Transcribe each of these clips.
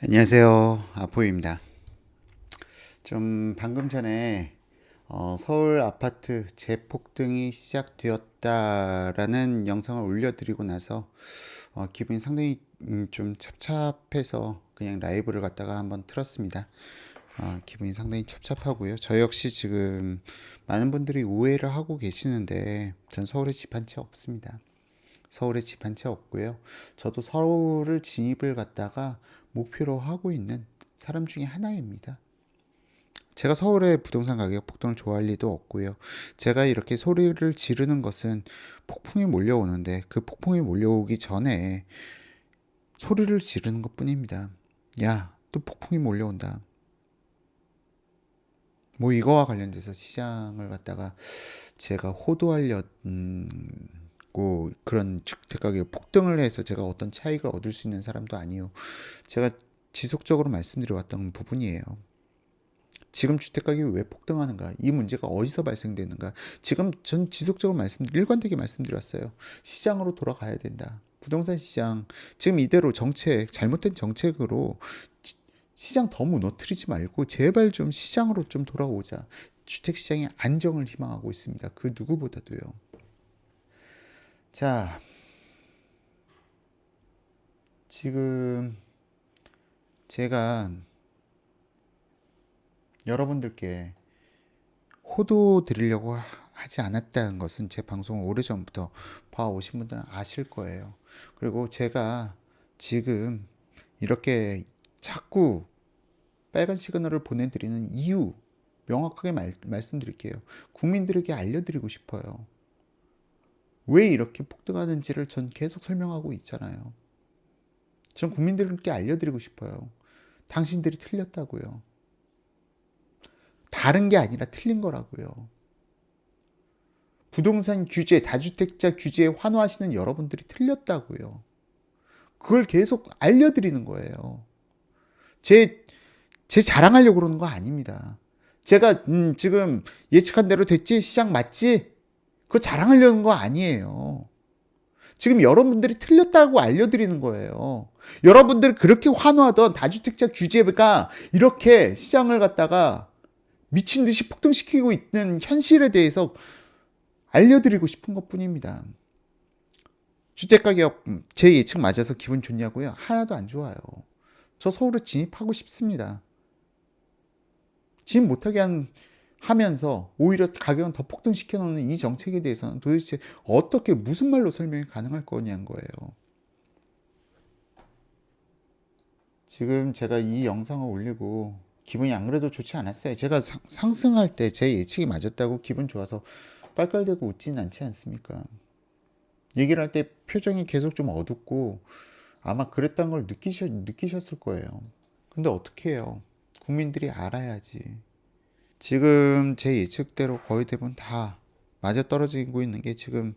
안녕하세요. 아포입니다. 좀 방금 전에 서울 아파트 재폭등이 시작되었다라는 영상을 올려드리고 나서 기분이 상당히 좀 찹찹해서 그냥 라이브를 갖다가 한번 틀었습니다. 기분이 상당히 찹찹하고요. 저 역시 지금 많은 분들이 오해를 하고 계시는데 전 서울에 집 한 채 없습니다. 서울에 집 한 채 없고요. 저도 서울을 진입을 갖다가 목표로 하고 있는 사람 중에 하나입니다. 제가 서울의 부동산 가격 폭등을 좋아할 리도 없고요. 제가 이렇게 소리를 지르는 것은 폭풍이 몰려오는데 그 폭풍이 몰려오기 전에 소리를 지르는 것 뿐입니다. 야, 또 폭풍이 몰려온다. 뭐 이거와 관련돼서 시장을 갖다가 제가 호도하려고 그런 주택가격 폭등을 해서 제가 어떤 차익을 얻을 수 있는 사람도 아니요. 제가 지속적으로 말씀드려왔던 부분이에요. 지금 주택가격이 왜 폭등하는가? 이 문제가 어디서 발생되는가? 지금 전 지속적으로 일관되게 말씀드렸어요. 시장으로 돌아가야 된다. 부동산 시장 지금 이대로 잘못된 정책으로 시장 더 무너뜨리지 말고 제발 좀 시장으로 좀 돌아오자. 주택 시장의 안정을 희망하고 있습니다. 그 누구보다도요. 자, 지금 제가 여러분들께 호도 드리려고 하지 않았다는 것은 제 방송을 오래전부터 봐오신 분들은 아실 거예요. 그리고 제가 지금 이렇게 자꾸 빨간 시그널을 보내드리는 이유 명확하게 말씀드릴게요. 국민들에게 알려드리고 싶어요. 왜 이렇게 폭등하는지를 전 계속 설명하고 있잖아요. 전 국민들께 알려드리고 싶어요. 당신들이 틀렸다고요. 다른 게 아니라 틀린 거라고요. 부동산 규제, 다주택자 규제에 환호하시는 여러분들이 틀렸다고요. 그걸 계속 알려드리는 거예요. 제 자랑하려고 그러는 거 아닙니다. 제가 지금 예측한 대로 됐지? 시장 맞지? 그거 자랑하려는 거 아니에요. 지금 여러분들이 틀렸다고 알려드리는 거예요. 여러분들이 그렇게 환호하던 다주택자 규제가 이렇게 시장을 갖다가 미친 듯이 폭등시키고 있는 현실에 대해서 알려드리고 싶은 것 뿐입니다. 주택가격 제 예측 맞아서 기분 좋냐고요? 하나도 안 좋아요. 저 서울에 진입하고 싶습니다. 진입 못하게 하면서 오히려 가격은 더 폭등시켜 놓는 이 정책에 대해서는 도대체 어떻게 무슨 말로 설명이 가능할 거냐는 거예요. 지금 제가 이 영상을 올리고 기분이 안 그래도 좋지 않았어요. 제가 상승할 때 제 예측이 맞았다고 기분 좋아서 빨깔대고 웃진 않지 않습니까? 얘기를 할 때 표정이 계속 좀 어둡고 아마 그랬던 걸 느끼셨을 거예요. 근데 어떻게 해요? 국민들이 알아야지. 지금 제 예측대로 거의 대부분 다 맞아떨어지고 있는 게 지금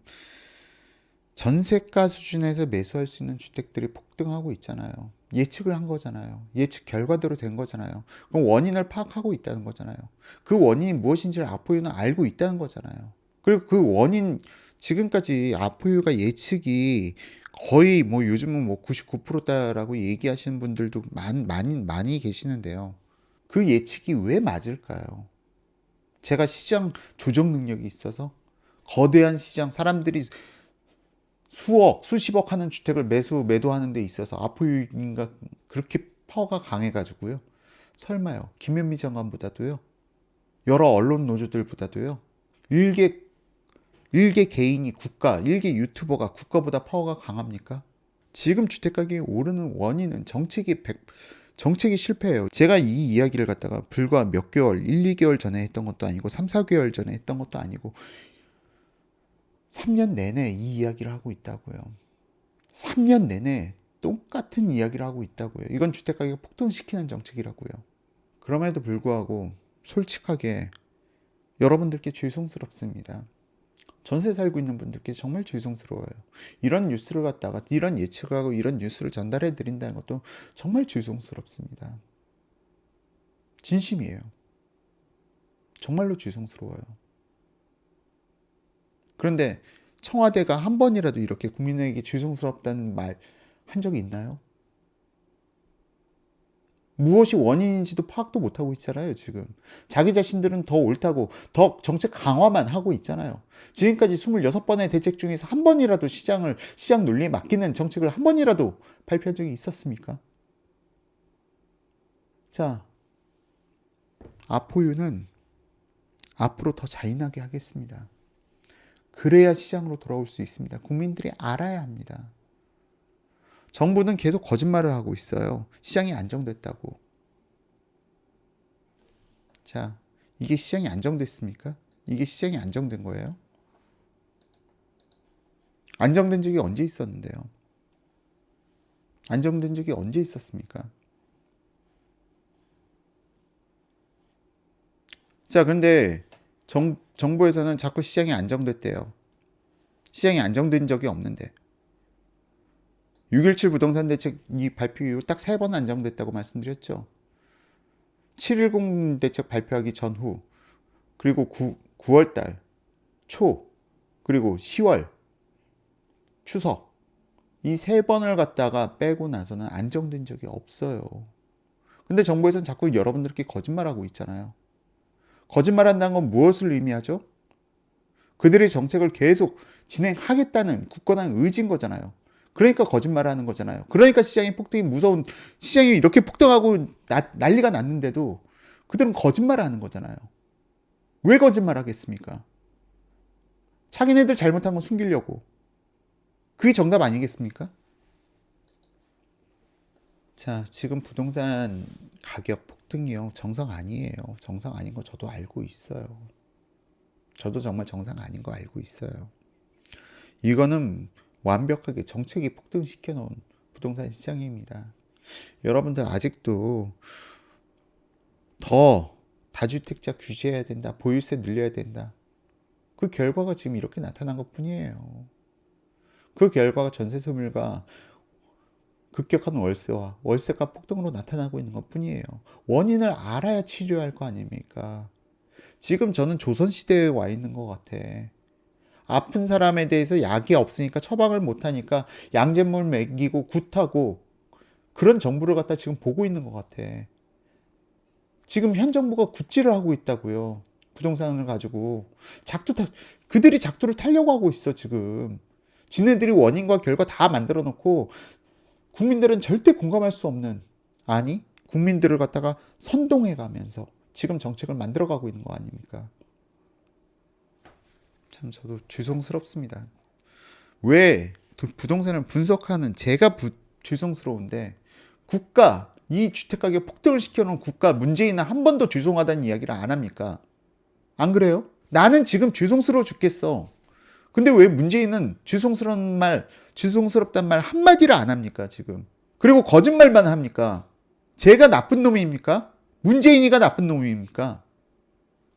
전세가 수준에서 매수할 수 있는 주택들이 폭등하고 있잖아요. 예측을 한 거잖아요. 예측 결과대로 된 거잖아요. 그럼 원인을 파악하고 있다는 거잖아요. 그 원인이 무엇인지를 아포유는 알고 있다는 거잖아요. 그리고 그 원인 지금까지 아포유가 예측이 거의 뭐 요즘은 뭐 99%다라고 얘기하시는 분들도 많이 계시는데요. 그 예측이 왜 맞을까요? 제가 시장 조정 능력이 있어서 거대한 시장 사람들이 수억, 수십억 하는 주택을 매도하는 데 있어서 아포유인가 그렇게 파워가 강해가지고요. 설마요. 김현미 장관보다도요. 여러 언론 노조들보다도요. 일개 개인이 일개 유튜버가 국가보다 파워가 강합니까? 지금 주택가격이 오르는 원인은 정책이 실패예요. 제가 이 이야기를 갖다가 불과 몇 개월, 1, 2개월 전에 했던 것도 아니고 3, 4개월 전에 했던 것도 아니고 3년 내내 이 이야기를 하고 있다고요. 3년 내내 똑같은 이야기를 하고 있다고요. 이건 주택가격 폭등시키는 정책이라고요. 그럼에도 불구하고 솔직하게 여러분들께 죄송스럽습니다. 전세 살고 있는 분들께 정말 죄송스러워요. 이런 뉴스를 갖다가 이런 예측을 하고 이런 뉴스를 전달해 드린다는 것도 정말 죄송스럽습니다. 진심이에요. 정말로 죄송스러워요. 그런데 청와대가 한 번이라도 이렇게 국민에게 죄송스럽다는 말 한 적이 있나요? 무엇이 원인인지도 파악도 못하고 있잖아요, 지금. 자기 자신들은 더 옳다고, 더 정책 강화만 하고 있잖아요. 지금까지 26번의 대책 중에서 한 번이라도 시장 논리에 맡기는 정책을 한 번이라도 발표한 적이 있었습니까? 자, 아포유는 앞으로 더 잔인하게 하겠습니다. 그래야 시장으로 돌아올 수 있습니다. 국민들이 알아야 합니다. 정부는 계속 거짓말을 하고 있어요. 시장이 안정됐다고. 자, 이게 시장이 안정됐습니까? 이게 시장이 안정된 거예요? 안정된 적이 언제 있었는데요? 안정된 적이 언제 있었습니까? 자, 그런데 정부에서는 자꾸 시장이 안정됐대요. 시장이 안정된 적이 없는데. 6.17 부동산 대책이 발표 이후 딱 3번 안정됐다고 말씀드렸죠. 7.10 대책 발표하기 전후, 그리고 9월달 초, 그리고 10월 추석, 이 3번을 갖다가 빼고 나서는 안정된 적이 없어요. 근데 정부에서는 자꾸 여러분들께 거짓말하고 있잖아요. 거짓말한다는 건 무엇을 의미하죠? 그들의 정책을 계속 진행하겠다는 굳건한 의지인 거잖아요. 그러니까 거짓말을 하는 거잖아요. 그러니까 시장의 폭등이 무서운, 시장이 이렇게 폭등하고 난리가 났는데도 그들은 거짓말을 하는 거잖아요. 왜 거짓말 하겠습니까? 자기네들 잘못한 건 숨기려고. 그게 정답 아니겠습니까? 자, 지금 부동산 가격 폭등이요. 정상 아니에요. 정상 아닌 거 저도 알고 있어요. 저도 정말 정상 아닌 거 알고 있어요. 이거는 완벽하게 정책이 폭등시켜 놓은 부동산 시장입니다. 여러분들 아직도 더 다주택자 규제해야 된다. 보유세 늘려야 된다. 그 결과가 지금 이렇게 나타난 것 뿐이에요. 그 결과가 전세 소멸과 급격한 월세와 월세가 폭등으로 나타나고 있는 것 뿐이에요. 원인을 알아야 치료할 거 아닙니까? 지금 저는 조선시대에 와 있는 것 같아. 아픈 사람에 대해서 약이 없으니까 처방을 못하니까 양잿물 먹이고 굿하고 그런 정부를 갖다 지금 보고 있는 것 같아. 지금 현 정부가 굿질을 하고 있다고요. 부동산을 가지고 그들이 작두를 타려고 하고 있어 지금. 지네들이 원인과 결과 다 만들어 놓고 국민들은 절대 공감할 수 없는, 아니 국민들을 갖다가 선동해 가면서 지금 정책을 만들어 가고 있는 거 아닙니까? 참 저도 죄송스럽습니다. 왜 부동산을 분석하는 제가 죄송스러운데, 이 주택가격 폭등을 시켜놓은 국가 문재인은 한 번도 죄송하다는 이야기를 안 합니까? 안 그래요? 나는 지금 죄송스러워 죽겠어. 근데 왜 문재인은 죄송스럽단 말 한마디를 안 합니까, 지금? 그리고 거짓말만 합니까? 제가 나쁜 놈입니까? 문재인이가 나쁜 놈입니까?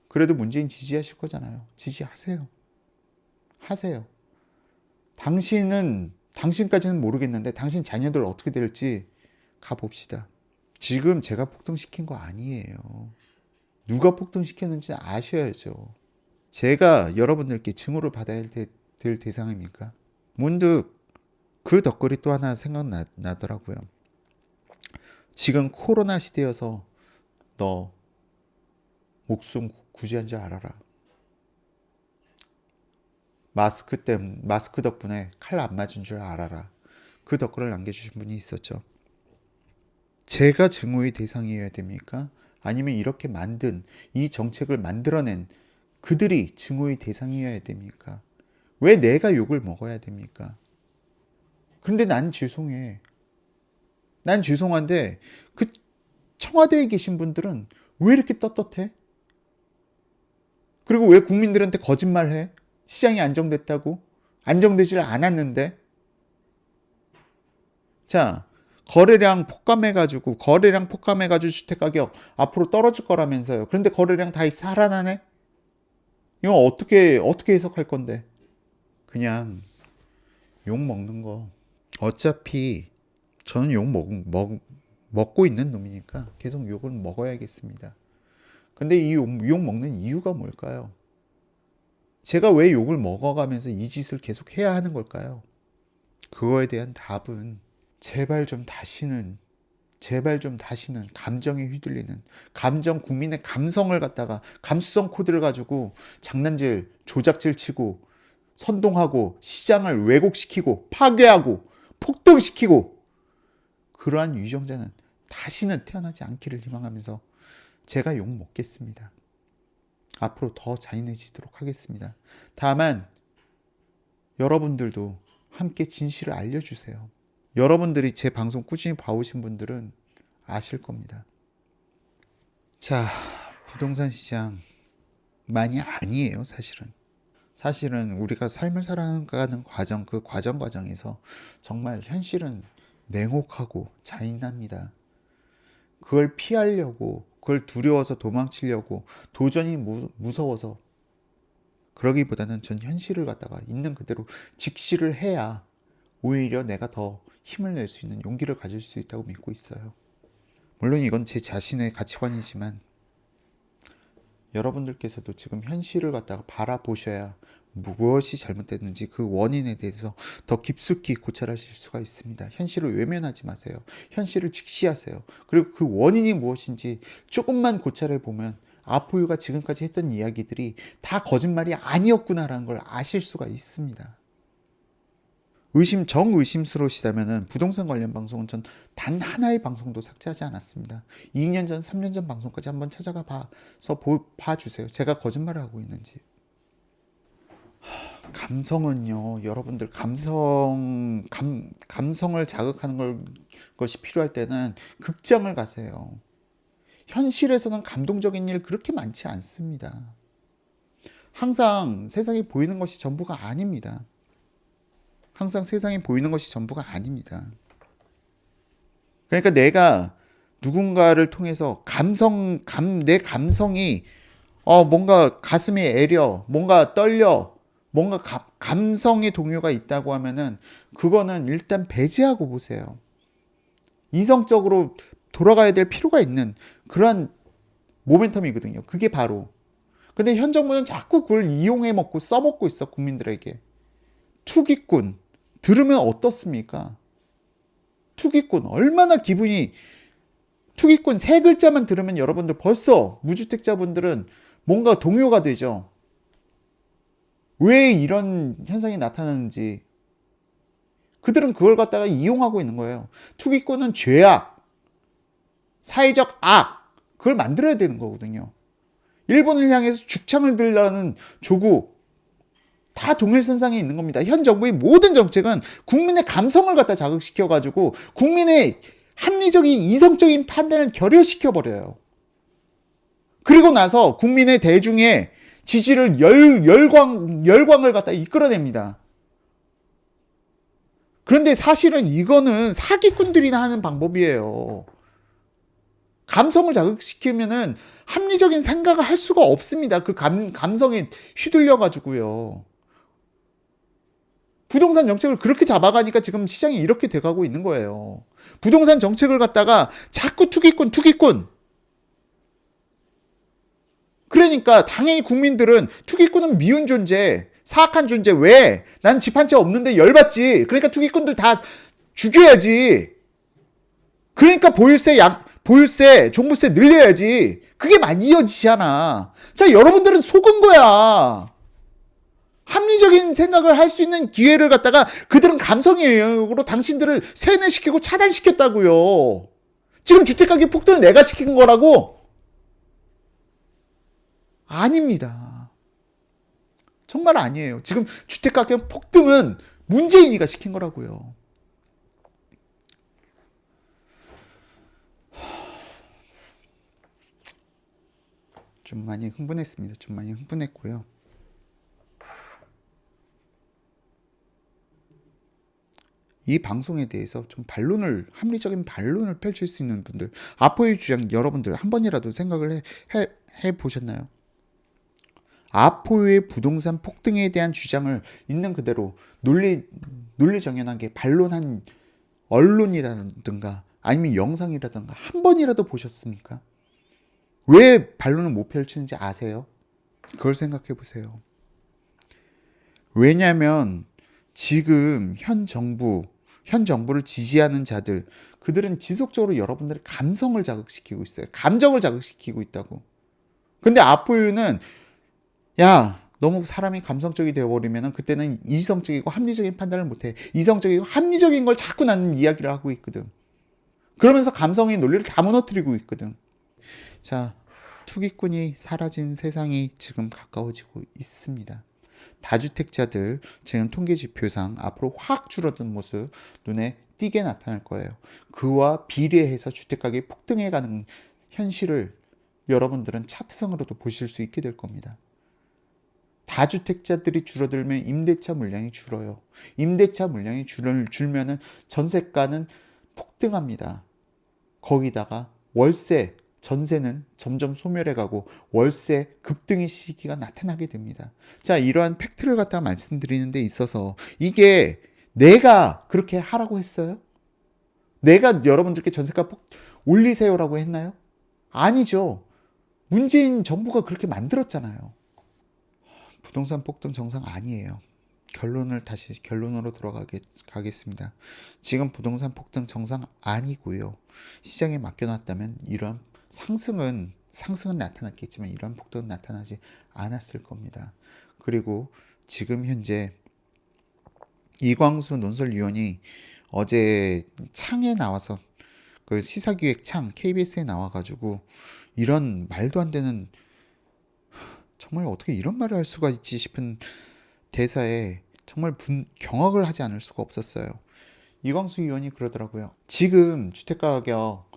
그래도 문재인 지지하실 거잖아요. 지지하세요. 하세요. 당신까지는 모르겠는데 당신 자녀들 어떻게 될지 가봅시다. 지금 제가 폭등시킨 거 아니에요. 누가 폭등시켰는지 아셔야죠. 제가 여러분들께 증오를 받아야 될 대상입니까? 문득 그 덧글이 또 하나 생각나더라고요. 지금 코로나 시대여서 너 목숨 구제한 줄 알아라. 마스크 덕분에 칼 안 맞은 줄 알아라. 그 덧글을 남겨주신 분이 있었죠. 제가 증오의 대상이어야 됩니까? 아니면 이렇게 만든 이 정책을 만들어낸 그들이 증오의 대상이어야 됩니까? 왜 내가 욕을 먹어야 됩니까? 그런데 난 죄송해. 난 죄송한데 그 청와대에 계신 분들은 왜 이렇게 떳떳해? 그리고 왜 국민들한테 거짓말해? 시장이 안정됐다고? 안정되질 않았는데? 자, 거래량 폭감해가지고 주택가격 앞으로 떨어질 거라면서요. 그런데 거래량 다시 살아나네? 이거 어떻게 해석할 건데? 그냥 욕 먹는 거. 어차피 저는 먹고 있는 놈이니까 계속 욕을 먹어야겠습니다. 근데 이 욕 먹는 이유가 뭘까요? 제가 왜 욕을 먹어가면서 이 짓을 계속 해야 하는 걸까요? 그거에 대한 답은 제발 좀 다시는 제발 좀 다시는 감정에 휘둘리는, 국민의 감성을 갖다가 감수성 코드를 가지고 장난질, 조작질 치고 선동하고 시장을 왜곡시키고 파괴하고 폭등시키고, 그러한 유정자는 다시는 태어나지 않기를 희망하면서 제가 욕 먹겠습니다. 앞으로 더 잔인해지도록 하겠습니다. 다만 여러분들도 함께 진실을 알려주세요. 여러분들이 제 방송 꾸준히 봐오신 분들은 아실 겁니다. 자, 부동산 시장 많이 아니에요, 사실은. 사실은 우리가 삶을 살아가는 과정, 그 과정에서 정말 현실은 냉혹하고 잔인합니다. 그걸 피하려고, 그걸 두려워서 도망치려고, 도전이 무서워서 그러기보다는 전 현실을 갖다가 있는 그대로 직시를 해야 오히려 내가 더 힘을 낼 수 있는 용기를 가질 수 있다고 믿고 있어요. 물론 이건 제 자신의 가치관이지만 여러분들께서도 지금 현실을 갖다가 바라보셔야 무엇이 잘못됐는지 그 원인에 대해서 더 깊숙이 고찰하실 수가 있습니다. 현실을 외면하지 마세요. 현실을 직시하세요. 그리고 그 원인이 무엇인지 조금만 고찰해 보면 아포유가 지금까지 했던 이야기들이 다 거짓말이 아니었구나라는 걸 아실 수가 있습니다. 정의심스러우시다면 부동산 관련 방송은 전 단 하나의 방송도 삭제하지 않았습니다. 2년 전, 3년 전 방송까지 한번 찾아가 봐서 봐주세요. 제가 거짓말을 하고 있는지. 감성은요, 여러분들 감성을 자극하는 것이 필요할 때는 극장을 가세요. 현실에서는 감동적인 일 그렇게 많지 않습니다. 항상 세상에 보이는 것이 전부가 아닙니다. 그러니까 내가 누군가를 통해서 내 감성이 뭔가 가슴이 애려, 뭔가 떨려, 뭔가 감성의 동요가 있다고 하면은 그거는 일단 배제하고 보세요. 이성적으로 돌아가야 될 필요가 있는 그런 모멘텀이거든요. 그게 바로. 근데 현 정부는 자꾸 그걸 이용해 먹고 써먹고 있어, 국민들에게. 투기꾼. 들으면 어떻습니까? 투기꾼. 얼마나 투기꾼 세 글자만 들으면 여러분들 벌써 무주택자분들은 뭔가 동요가 되죠. 왜 이런 현상이 나타나는지. 그들은 그걸 갖다가 이용하고 있는 거예요. 투기꾼은 죄악, 사회적 악, 그걸 만들어야 되는 거거든요. 일본을 향해서 죽창을 들라는 조국, 다 동일선상에 있는 겁니다. 현 정부의 모든 정책은 국민의 감성을 갖다 자극시켜가지고 국민의 합리적인 이성적인 판단을 결여시켜버려요. 그리고 나서 국민의 대중의 지지를 열광을 갖다 이끌어냅니다. 그런데 사실은 이거는 사기꾼들이나 하는 방법이에요. 감성을 자극시키면은 합리적인 생각을 할 수가 없습니다. 그 감성에 휘둘려가지고요. 부동산 정책을 그렇게 잡아가니까 지금 시장이 이렇게 돼가고 있는 거예요. 부동산 정책을 갖다가 자꾸 투기꾼. 그러니까 당연히 국민들은 투기꾼은 미운 존재, 사악한 존재. 왜? 난 집 한 채 없는데 열받지. 그러니까 투기꾼들 다 죽여야지. 그러니까 보유세, 종부세 늘려야지. 그게 많이 이어지잖아. 자, 여러분들은 속은 거야. 합리적인 생각을 할 수 있는 기회를 갖다가 그들은 감성의 영역으로 당신들을 세뇌시키고 차단시켰다고요. 지금 주택가격 폭등을 내가 시킨 거라고? 아닙니다. 정말 아니에요. 지금 주택가격 폭등은 문재인이가 시킨 거라고요. 좀 많이 흥분했습니다. 좀 많이 흥분했고요. 이 방송에 대해서 좀 합리적인 반론을 펼칠 수 있는 분들, 아포의 주장 여러분들 한 번이라도 생각을 해 보셨나요? 아포의 부동산 폭등에 대한 주장을 있는 그대로 논리정연하게 반론한 언론이라든가 아니면 영상이라든가 한 번이라도 보셨습니까? 왜 반론을 못 펼치는지 아세요? 그걸 생각해 보세요. 왜냐하면 지금 현 정부, 현 정부를 지지하는 자들, 그들은 지속적으로 여러분들의 감성을 자극시키고 있어요. 감정을 자극시키고 있다고. 근데 아포유는 야, 너무 사람이 감성적이 되어버리면 그때는 이성적이고 합리적인 판단을 못해. 이성적이고 합리적인 걸 자꾸 나는 이야기를 하고 있거든. 그러면서 감성의 논리를 다 무너뜨리고 있거든. 자, 투기꾼이 사라진 세상이 지금 가까워지고 있습니다. 다주택자들 지금 통계 지표상 앞으로 확 줄어든 모습 눈에 띄게 나타날 거예요. 그와 비례해서 주택가격이 폭등해가는 현실을 여러분들은 차트상으로도 보실 수 있게 될 겁니다. 다주택자들이 줄어들면 임대차 물량이 줄어요. 임대차 물량이 줄면은 전세가는 폭등합니다. 거기다가 월세, 전세는 점점 소멸해가고 월세 급등의 시기가 나타나게 됩니다. 자, 이러한 팩트를 갖다가 말씀드리는 데 있어서 이게 내가 그렇게 하라고 했어요? 내가 여러분들께 전세가 올리세요라고 했나요? 아니죠. 문재인 정부가 그렇게 만들었잖아요. 부동산 폭등 정상 아니에요. 결론으로 들어가겠습니다. 지금 부동산 폭등 정상 아니고요. 시장에 맡겨놨다면 이러한 상승은 나타났겠지만 이러한 폭등은 나타나지 않았을 겁니다. 그리고 지금 현재 이광수 논설위원이 어제 창에 나와서 그 시사기획 창 KBS에 나와가지고 이런 말도 안 되는, 정말 어떻게 이런 말을 할 수가 있지 싶은 대사에 정말 경악을 하지 않을 수가 없었어요. 이광수 의원이 그러더라고요. 지금 주택가격,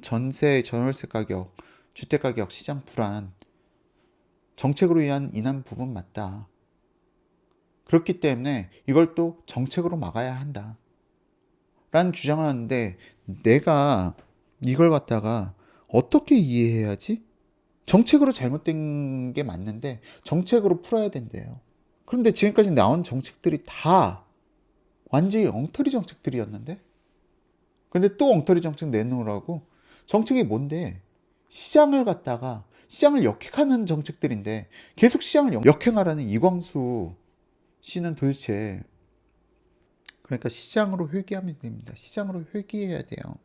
전월세 가격, 주택가격 시장 불안, 정책으로 인한 부분 맞다. 그렇기 때문에 이걸 또 정책으로 막아야 한다. 라는 주장을 하는데 내가 이걸 갖다가 어떻게 이해해야지? 정책으로 잘못된 게 맞는데 정책으로 풀어야 된대요. 그런데 지금까지 나온 정책들이 다 완전히 엉터리 정책들이었는데, 근데 또 엉터리 정책 내놓으라고. 정책이 뭔데? 시장을 역행하는 정책들인데 계속 시장을 역행하라는 이광수 씨는 도대체, 그러니까 시장으로 회귀하면 됩니다. 시장으로 회귀해야 돼요.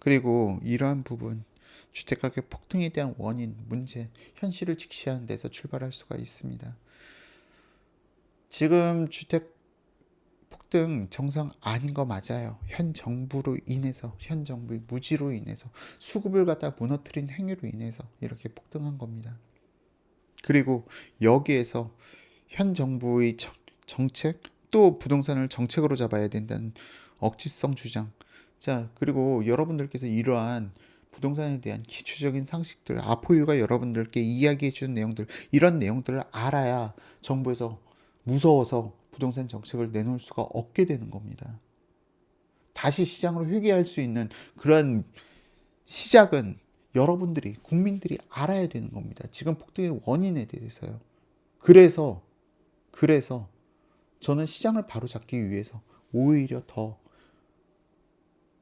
그리고 이러한 부분, 주택가격 폭등에 대한 원인, 문제, 현실을 직시하는 데서 출발할 수가 있습니다. 지금 주택 폭등 정상 아닌 거 맞아요. 현 정부의 무지로 인해서, 수급을 갖다 무너뜨린 행위로 인해서 이렇게 폭등한 겁니다. 그리고 여기에서 현 정부의 정책, 또 부동산을 정책으로 잡아야 된다는 억지성 주장. 자, 그리고 여러분들께서 이러한 부동산에 대한 기초적인 상식들, 아포유가 여러분들께 이야기해 준 내용들, 이런 내용들을 알아야 정부에서 무서워서 부동산 정책을 내놓을 수가 없게 되는 겁니다. 다시 시장으로 회귀할 수 있는 그런 시작은 여러분들이, 국민들이 알아야 되는 겁니다. 지금 폭등의 원인에 대해서요. 그래서 저는 시장을 바로잡기 위해서 오히려 더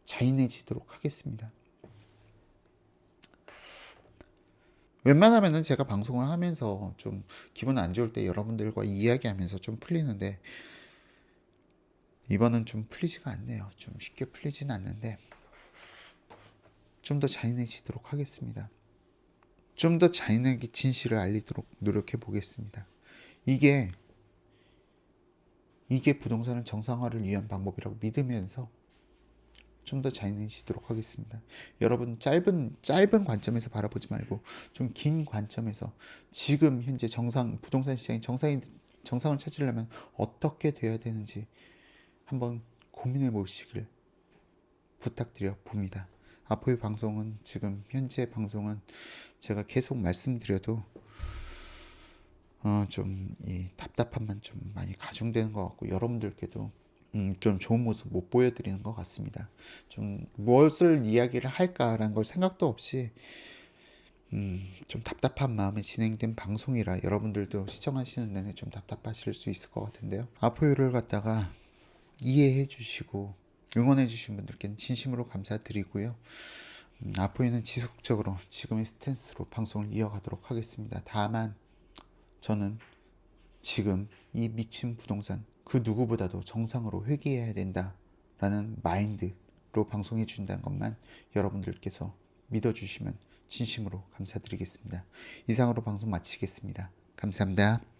잔인해지도록 하겠습니다. 웬만하면은 제가 방송을 하면서 좀 기분 안 좋을 때 여러분들과 이야기하면서 좀 풀리는데 이번은 좀 풀리지가 않네요. 좀 쉽게 풀리진 않는데 좀 더 잔인해지도록 하겠습니다. 좀 더 잔인하게 진실을 알리도록 노력해 보겠습니다. 이게 부동산을 정상화를 위한 방법이라고 믿으면서 좀 더 잔인해지도록 하겠습니다. 여러분, 짧은 관점에서 바라보지 말고 좀 긴 관점에서 지금 현재 부동산 시장이 정상을 찾으려면 어떻게 되어야 되는지 한번 고민해 보시길 부탁드려 봅니다. 앞으로의 방송은, 지금 현재 방송은 제가 계속 말씀드려도 좀 이 답답함만 좀 많이 가중되는 것 같고, 여러분들께도 좀 좋은 모습 못 보여드리는 것 같습니다. 좀 무엇을 이야기를 할까라는 걸 생각도 없이 좀 답답한 마음에 진행된 방송이라 여러분들도 시청하시는 내내 좀 답답하실 수 있을 것 같은데요. 아포유를 갖다가 이해해 주시고 응원해 주신 분들께는 진심으로 감사드리고요. 아포유는 지속적으로 지금의 스탠스로 방송을 이어가도록 하겠습니다. 다만 저는 지금 이 미친 부동산, 그 누구보다도 정상으로 회귀해야 된다 라는 마인드로 방송해 준다는 것만 여러분들께서 믿어주시면 진심으로 감사드리겠습니다. 이상으로 방송 마치겠습니다. 감사합니다.